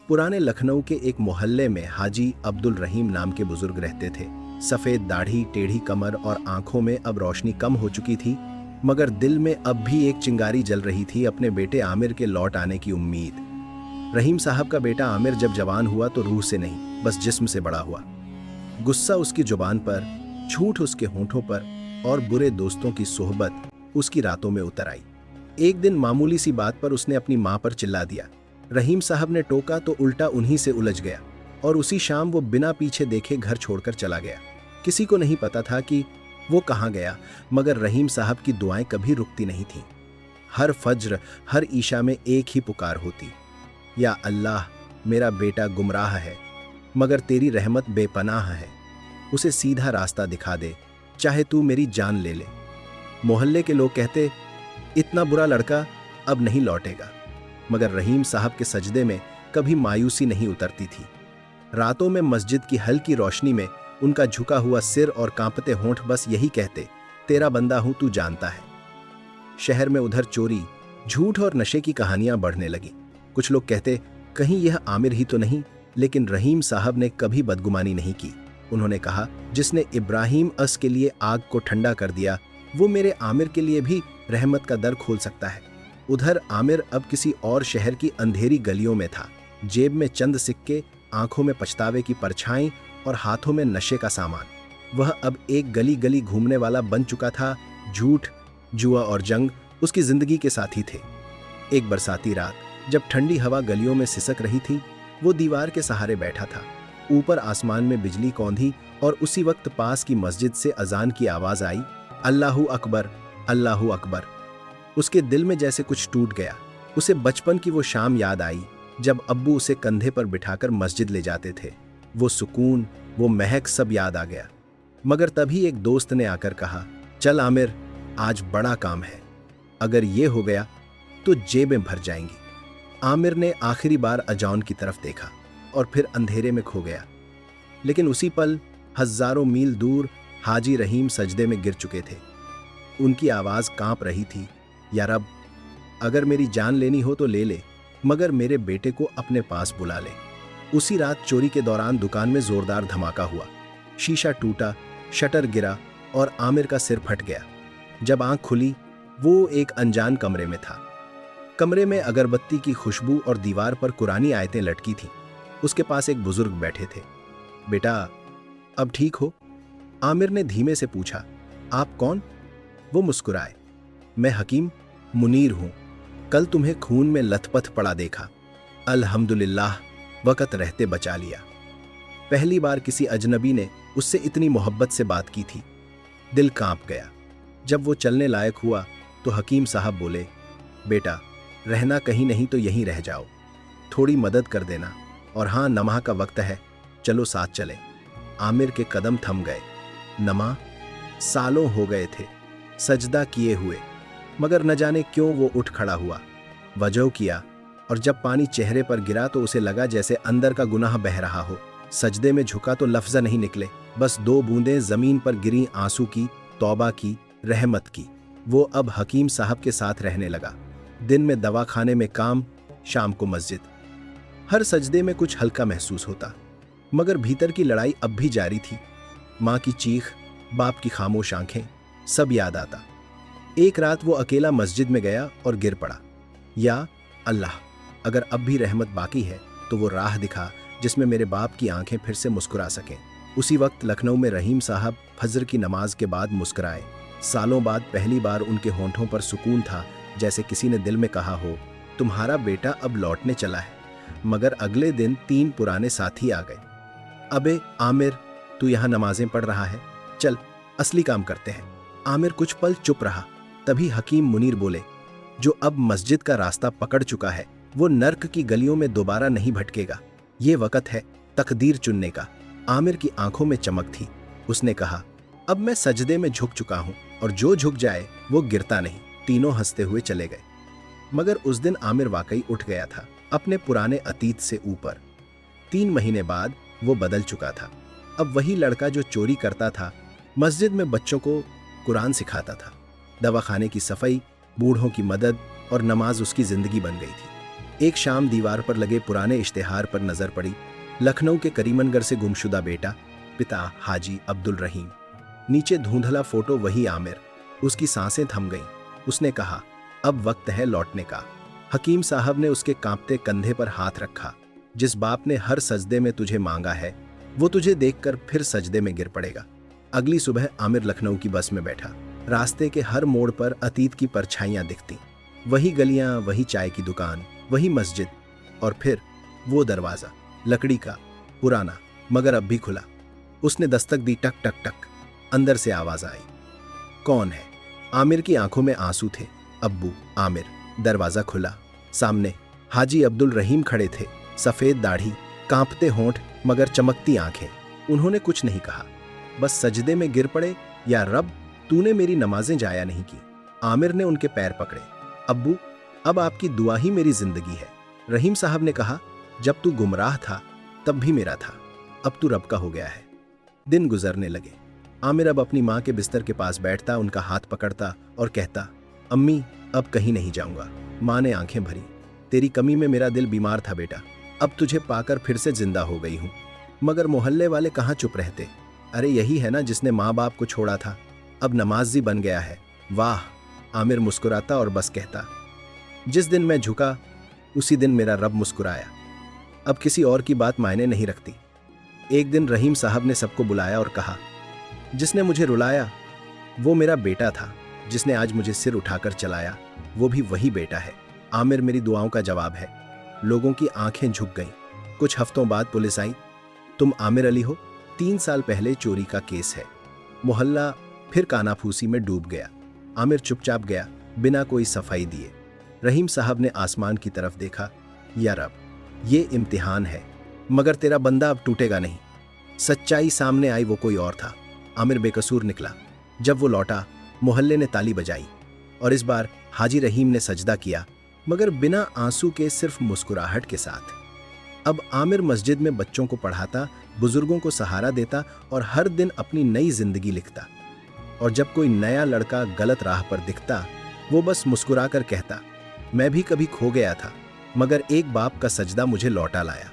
पुराने लखनऊ के एक मोहल्ले में हाजी अब्दुल रहीम नाम के बुजुर्ग रहते थे। सफेद दाढ़ी, टेढ़ी कमर और आंखों में अब रोशनी कम हो चुकी थी, मगर दिल में अब भी एक चिंगारी जल रही थी, अपने बेटे आमिर के लौट आने की उम्मीद। रहीम साहब का बेटा आमिर जब जवान हुआ तो रूह से नहीं, बस जिस्म से बड़ा हुआ। गुस्सा उसकी जुबान पर, झूठ उसके होंठों पर और बुरे दोस्तों की सोहबत उसकी रातों में उतर आई। एक दिन मामूली सी बात पर उसने अपनी मां पर चिल्ला दिया। रहीम साहब ने टोका तो उल्टा उन्हीं से उलझ गया और उसी शाम वो बिना पीछे देखे घर छोड़कर चला गया। किसी को नहीं पता था कि वो कहाँ गया, मगर रहीम साहब की दुआएं कभी रुकती नहीं थीं। हर फज्र, हर ईशा में एक ही पुकार होती, या अल्लाह, मेरा बेटा गुमराह है मगर तेरी रहमत बेपनाह है, उसे सीधा रास्ता दिखा दे, चाहे तू मेरी जान ले ले। मोहल्ले के लोग कहते, इतना बुरा लड़का अब नहीं लौटेगा, मगर रहीम साहब के सजदे में कभी मायूसी नहीं उतरती थी। रातों में मस्जिद की हल्की रोशनी में उनका झुका हुआ सिर और कांपते होंठ बस यही कहते, तेरा बंदा हूं, तू जानता है। शहर में उधर चोरी, झूठ और नशे की कहानियां बढ़ने लगी। कुछ लोग कहते, कहीं यह आमिर ही तो नहीं, लेकिन रहीम साहब ने कभी बदगुमानी नहीं की। उन्होंने कहा, जिसने इब्राहिम अस के लिए आग को ठंडा कर दिया, वो मेरे आमिर के लिए भी रहमत का दर खोल सकता है। उधर आमिर अब किसी और शहर की अंधेरी गलियों में था, जेब में चंद सिक्के, आंखों में पछतावे की परछाई और हाथों में नशे का सामान। वह अब एक गली गली घूमने वाला बन चुका था। झूठ, जुआ और जंग उसकी जिंदगी के साथी थे। एक बरसाती रात जब ठंडी हवा गलियों में सिसक रही थी, वो दीवार के सहारे बैठा था। ऊपर आसमान में बिजली कौंधी और उसी वक्त पास की मस्जिद से अजान की आवाज आई, अल्लाहू अकबर, अल्लाहू अकबर। उसके दिल में जैसे कुछ टूट गया। उसे बचपन की वो शाम याद आई जब अब्बू उसे कंधे पर बिठाकर मस्जिद ले जाते थे। वो सुकून, वो महक सब याद आ गया। मगर तभी एक दोस्त ने आकर कहा, चल आमिर, आज बड़ा काम है, अगर ये हो गया तो जेबें भर जाएंगी। आमिर ने आखिरी बार अजान की तरफ देखा और फिर अंधेरे में खो गया। लेकिन उसी पल हजारों मील दूर हाजी रहीम सजदे में गिर चुके थे। उनकी आवाज कांप रही थी, या रब, अगर मेरी जान लेनी हो तो ले ले, मगर मेरे बेटे को अपने पास बुला ले। उसी रात चोरी के दौरान दुकान में जोरदार धमाका हुआ। शीशा टूटा, शटर गिरा और आमिर का सिर फट गया। जब आंख खुली, वो एक अनजान कमरे में था। कमरे में अगरबत्ती की खुशबू और दीवार पर कुरानी आयतें लटकी थीं। उसके पास एक बुजुर्ग बैठे थे। बेटा, अब ठीक हो? आमिर ने धीमे से पूछा। आप कौन? वो मुस्कुराए। मैं हकीम मुनीर हूं। कल तुम्हें खून में लथपथ पड़ा देखा, अल्हम्दुलिल्लाह, वक़्त रहते बचा लिया। पहली बार किसी अजनबी ने उससे इतनी मोहब्बत से बात की थी। दिल कांप गया। जब वो चलने लायक हुआ तो हकीम साहब बोले, बेटा, रहना कहीं नहीं तो यहीं रह जाओ, थोड़ी मदद कर देना, और हाँ, नमाज का वक्त है, चलो साथ चले। आमिर के कदम थम गए। नमाज सालों हो गए थे सजदा किए हुए, मगर न जाने क्यों वो उठ खड़ा हुआ, वजू किया, और जब पानी चेहरे पर गिरा तो उसे लगा जैसे अंदर का गुनाह बह रहा हो। सजदे में झुका तो लफ्ज़ नहीं निकले, बस 2 बूंदें जमीन पर गिरी, आंसू की, तौबा की, रहमत की। वो अब हकीम साहब के साथ रहने लगा। दिन में दवाखाने में काम, शाम को मस्जिद। हर सजदे में कुछ हल्का महसूस होता, मगर भीतर की लड़ाई अब भी जारी थी। माँ की चीख, बाप की खामोश आंखें, सब याद आता। एक रात वो अकेला मस्जिद में गया और गिर पड़ा। या अल्लाह, अगर अब भी रहमत बाकी है तो वो राह दिखा जिसमें मेरे बाप की आंखें फिर से मुस्कुरा सकें। उसी वक्त लखनऊ में रहीम साहब फजर की नमाज के बाद मुस्कुराए। सालों बाद पहली बार उनके होंठों पर सुकून था, जैसे किसी ने दिल में कहा हो, तुम्हारा बेटा अब लौटने चला है। मगर अगले दिन 3 पुराने साथी आ गए। अबे आमिर, तू यहाँ नमाजें पढ़ रहा है, चल असली काम करते हैं। आमिर कुछ पल चुप रहा। तभी हकीम मुनीर बोले, जो अब मस्जिद का रास्ता पकड़ चुका है वो नर्क की गलियों में दोबारा नहीं भटकेगा। ये वक्त है तकदीर चुनने का। आमिर की आंखों में चमक थी। उसने कहा, अब मैं सजदे में झुक चुका हूं और जो झुक जाए वो गिरता नहीं। तीनों हंसते हुए चले गए। मगर उस दिन आमिर वाकई उठ गया था, अपने पुराने अतीत से ऊपर। 3 महीने बाद वो बदल चुका था। अब वही लड़का जो चोरी करता था, मस्जिद में बच्चों को कुरान सिखाता था। दवाखाने की सफाई, बूढ़ों की मदद और नमाज उसकी जिंदगी बन गई थी। एक शाम दीवार पर लगे पुराने इश्तेहार पर नजर पड़ी। लखनऊ के करीमनगर से गुमशुदा बेटा, पिता हाजी अब्दुल रहीम। नीचे धुंधला फोटो वही आमिर। उसकी सांसें थम गईं। उसने कहा, अब वक्त है लौटने का। हकीम साहब ने उसके कांपते कंधे पर हाथ रखा। जिस बाप ने हर सजदे में तुझे मांगा है, वो तुझे देखकर फिर सजदे में गिर पड़ेगा। अगली सुबह आमिर लखनऊ की बस में बैठा। रास्ते के हर मोड़ पर अतीत की परछाइयां दिखती। वही गलियां, वही चाय की दुकान, वही मस्जिद, और फिर वो दरवाजा, लकड़ी का, पुराना, मगर अब भी खुला। उसने दस्तक दी, टक टक टक। अंदर से आवाज आई। कौन है? आमिर की आंखों में आंसू थे। अब्बू। आमिर। दरवाजा खुला। सामने हाजी अब्दुल रहीम खड़े थे। सफेद दाढ़ी, कांपते होंठ, मगर चमकती आंखें। उन्होंने कुछ नहीं कहा, बस सजदे में गिर पड़े। या रब, तूने मेरी नमाजें जाया नहीं की। आमिर ने उनके पैर पकड़े। अब्बू, अब आपकी दुआ ही मेरी जिंदगी है। रहीम साहब ने कहा, जब तू गुमराह था तब भी मेरा था, अब तू रब का हो गया है। दिन गुजरने लगे। आमिर अब अपनी माँ के बिस्तर के पास बैठता, उनका हाथ पकड़ता और कहता, अम्मी, अब कहीं नहीं जाऊंगा। माँ ने आंखें भरी। तेरी कमी में मेरा दिल बीमार था बेटा, अब तुझे पाकर फिर से जिंदा हो गई हूं। मगर मोहल्ले वाले कहाँ चुप रहते। अरे यही है ना जिसने माँ बाप को छोड़ा था, अब नमाजी बन गया है। वाह। आमिर मुस्कुराता और बस कहता, जिस दिन मैं झुका उसी दिन मेरा रब मुस्कुराया। अब किसी और की बात मायने नहीं रखती। एक दिन रहीम साहब ने सबको बुलाया और कहा, जिसने मुझे रुलाया वो मेरा बेटा था, जिसने आज मुझे सिर उठाकर चलाया वो भी वही बेटा है। आमिर, मेरी दुआओं का जवाब है। लोगों की आंखें झुक गईं। कुछ हफ्तों बाद पुलिस आई। तुम आमिर अली हो? 3 साल पहले चोरी का केस है। मोहल्ला फिर कानाफूसी में डूब गया। आमिर चुपचाप गया, बिना कोई सफाई दिए। रहीम साहब ने आसमान की तरफ देखा। या रब, ये इम्तिहान है, मगर तेरा बंदा अब टूटेगा नहीं। सच्चाई सामने आई, वो कोई और था। आमिर बेकसूर निकला। जब वो लौटा, मोहल्ले ने ताली बजाई, और इस बार हाजी रहीम ने सजदा किया, मगर बिना आंसू के, सिर्फ मुस्कुराहट के साथ। अब आमिर मस्जिद में बच्चों को पढ़ाता, बुजुर्गों को सहारा देता और हर दिन अपनी नई जिंदगी लिखता। और जब कोई नया लड़का गलत राह पर दिखता, वो बस मुस्कुराकर कहता, मैं भी कभी खो गया था, मगर एक बाप का सजदा मुझे लौटा लाया।